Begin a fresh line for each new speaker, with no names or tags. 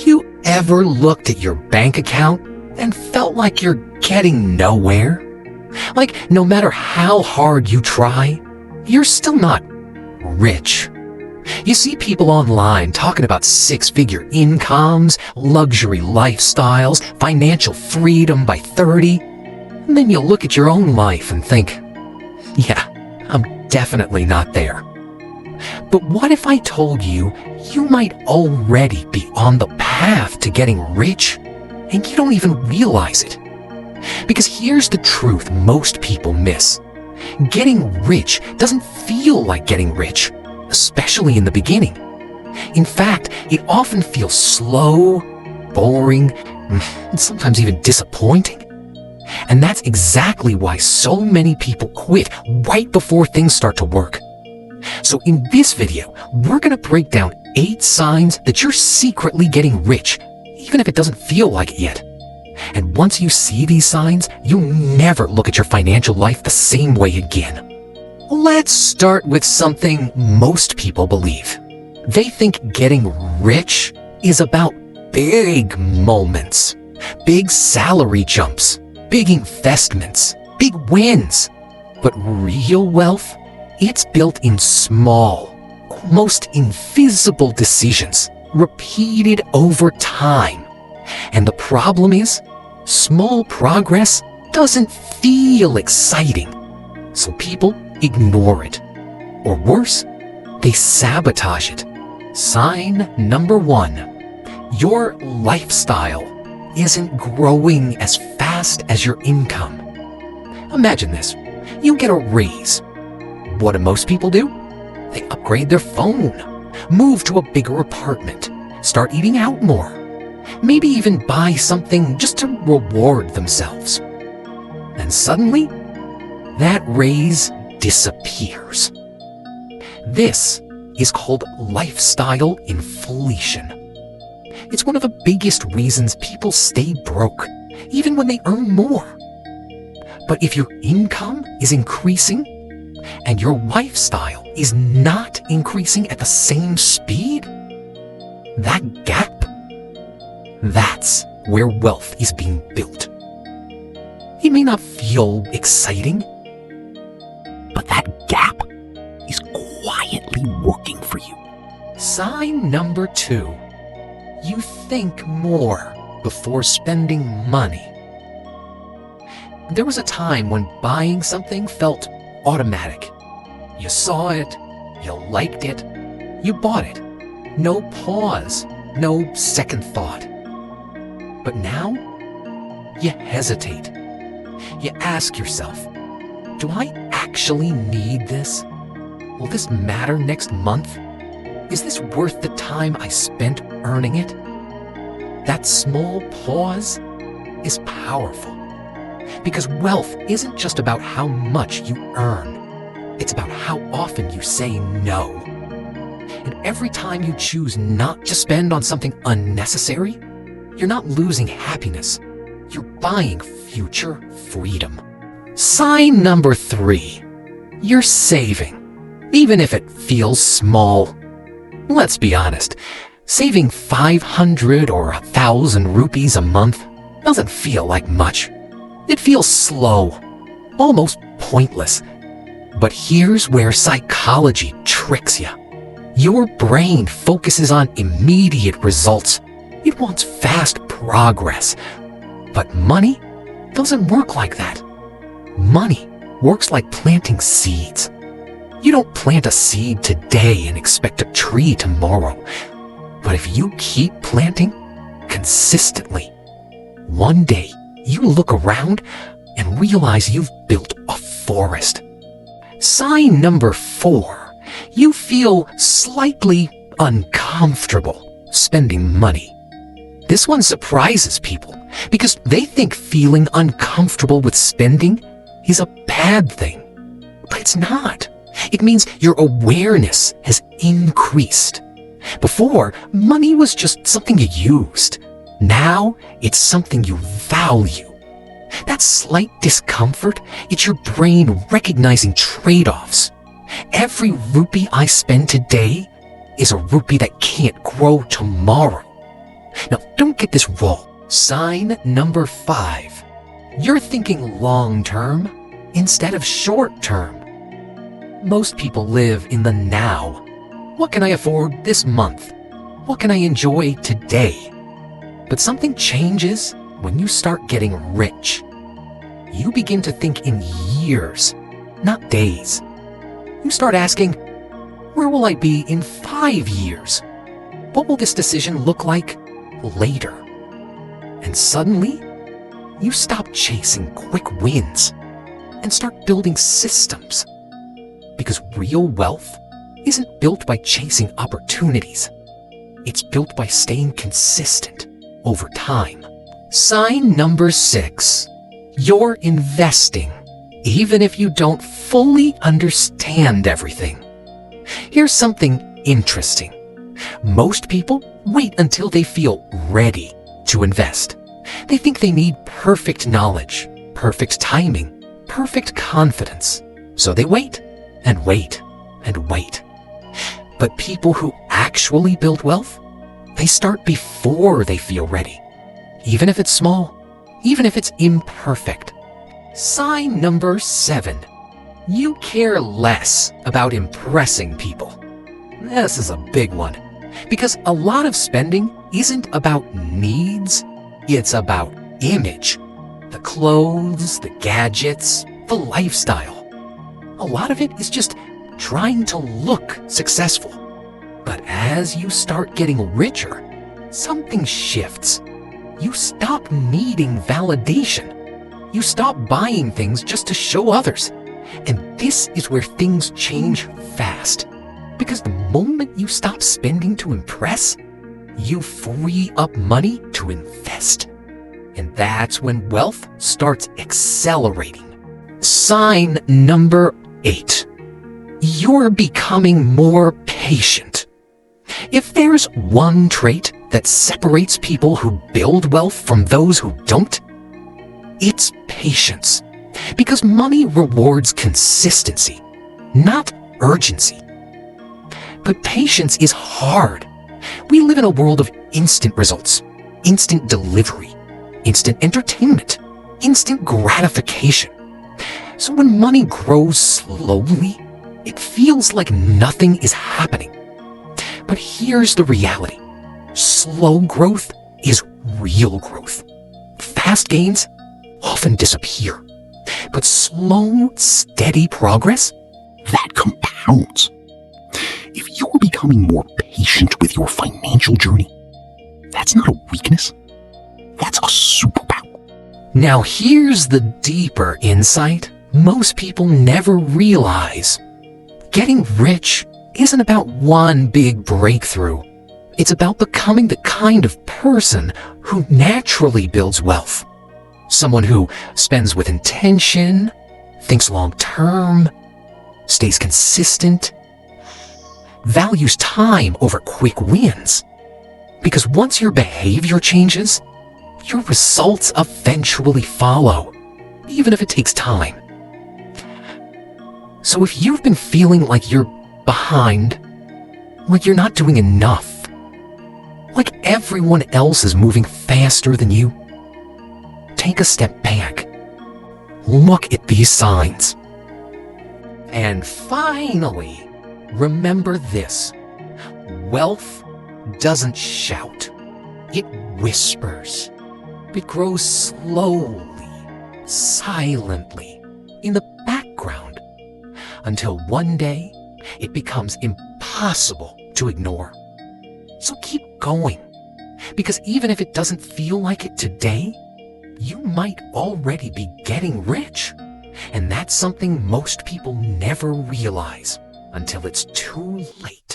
You ever looked at your bank account and felt like you're getting nowhere? Like no matter how hard you try, you're still not rich. You see people online talking about six-figure incomes, luxury lifestyles, financial freedom by 30, and then you look at your own life and think, yeah, I'm definitely not there. But what if I told you you might already be on the path to getting rich and you don't even realize it? Because here's the truth most people miss. Getting rich doesn't feel like getting rich, especially in the beginning. In fact, it often feels slow, boring, and sometimes even disappointing. And that's exactly why so many people quit right before things start to work. So in this video, we're going to break down 8 signs that you're secretly getting rich, even if it doesn't feel like it yet. And once you see these signs, you'll never look at your financial life the same way again. Let's start with something most people believe. They think getting rich is about big moments, big salary jumps, big investments, big wins. But real wealth, it's built in small, almost invisible decisions, repeated over time. And the problem is, small progress doesn't feel exciting, so people ignore it. Or worse, they sabotage it. Sign number 1. Your lifestyle isn't growing as fast as your income. Imagine this. You get a raise. What do most people do? They upgrade their phone, move to a bigger apartment, start eating out more, maybe even buy something just to reward themselves. And suddenly, that raise disappears. This is called lifestyle inflation. It's one of the biggest reasons people stay broke, even when they earn more. But if your income is increasing and your lifestyle is not increasing at the same speed, that gap, that's where wealth is being built. It may not feel exciting, but that gap is quietly working for you. Sign number 2. You think more before spending money. There was a time when buying something felt automatic. You saw it, you liked it, you bought it. No pause, no second thought. But now, you hesitate. You ask yourself, do I actually need this? Will this matter next month? Is this worth the time I spent earning it? That small pause is powerful. Because wealth isn't just about how much you earn. It's about how often you say no. And every time you choose not to spend on something unnecessary, you're not losing happiness. You're buying future freedom. Sign number 3. You're saving, even if it feels small. Let's be honest, saving 500 or 1,000 rupees a month doesn't feel like much. It feels slow, almost pointless. But here's where psychology tricks you. Your brain focuses on immediate results. It wants fast progress. But money doesn't work like that. Money works like planting seeds. You don't plant a seed today and expect a tree tomorrow. But if you keep planting consistently, one day you look around and realize you've built a forest. Sign number 4. You feel slightly uncomfortable spending money. This one surprises people because they think feeling uncomfortable with spending is a bad thing. But it's not. It means your awareness has increased. Before, money was just something you used. Now, it's something you value. That slight discomfort, it's your brain recognizing trade-offs. Every rupee I spend today is a rupee that can't grow tomorrow. Now, don't get this wrong. Sign number 5. You're thinking long-term instead of short-term. Most people live in the now. What can I afford this month? What can I enjoy today? But something changes when you start getting rich. You begin to think in years, not days. You start asking, where will I be in 5 years? What will this decision look like later? And suddenly, you stop chasing quick wins and start building systems. Because real wealth isn't built by chasing opportunities. It's built by staying consistent over time. Sign number 6. You're investing, even if you don't fully understand everything. Here's something interesting. Most people wait until they feel ready to invest. They think they need perfect knowledge, perfect timing, perfect confidence. So they wait and wait and wait. But people who actually build wealth, they start before they feel ready. Even if it's small, even if it's imperfect. Sign number 7. You care less about impressing people. This is a big one, because a lot of spending isn't about needs, it's about image. The clothes, the gadgets, the lifestyle. A lot of it is just trying to look successful. But as you start getting richer, something shifts. You stop needing validation. You stop buying things just to show others. And this is where things change fast. Because the moment you stop spending to impress, you free up money to invest. And that's when wealth starts accelerating. Sign number 8. You're becoming more patient. If there's one trait that separates people who build wealth from those who don't, it's patience. Because money rewards consistency, not urgency. But patience is hard. We live in a world of instant results, instant delivery, instant entertainment, instant gratification. So when money grows slowly, it feels like nothing is happening. But here's the reality. Slow growth is real growth. Fast gains often disappear. But slow, steady progress,
that compounds. If you're becoming more patient with your financial journey, that's not a weakness. That's a superpower.
Now here's the deeper insight most people never realize. Getting rich isn't about one big breakthrough. It's about becoming the kind of person who naturally builds wealth. Someone who spends with intention, thinks long term, stays consistent, values time over quick wins. Because once your behavior changes, your results eventually follow, even if it takes time. So if you've been feeling like you're behind, like you're not doing enough, like everyone else is moving faster than you, take a step back. Look at these signs. And finally, remember this. Wealth doesn't shout. It whispers. It grows slowly, silently, in the background, until one day it becomes impossible to ignore. So keep going, because even if it doesn't feel like it today, you might already be getting rich. And that's something most people never realize until it's too late.